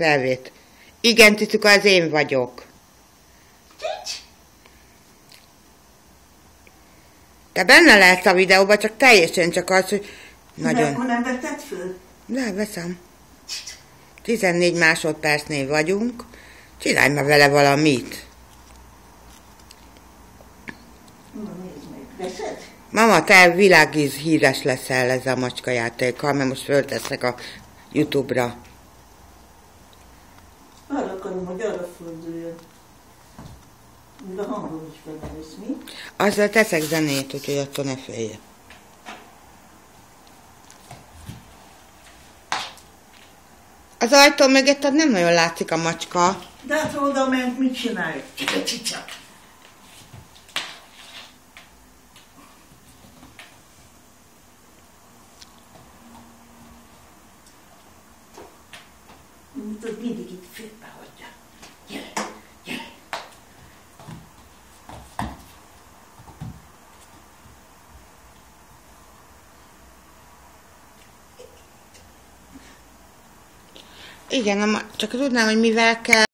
felvét. Igen, Cicuka, az én vagyok. Te benne lehetsz a videóban, csak teljesen csak az, hogy nagyon... De akkor nem vetted föl? De, veszem. 14 másodpercnél vagyunk. Csinálj már vele valamit. Na, nézd meg. Veszed? Mama, te világíz híres leszel ezzel a macska játékkal, mert most fölteszek a YouTube-ra. Arra akarom, hogy arra forduljon. Még a hangom is benne lesz, mi? Azzal teszek zenét, úgyhogy attól ne félje. Az ajtó mögötted nem nagyon látszik a macska. De hát ha oda ment, mit csinálj? Cicsa. Tudod, mindig itt félbe hagyja. Gyere, gyere. Igen, csak tudnám, hogy mivel kell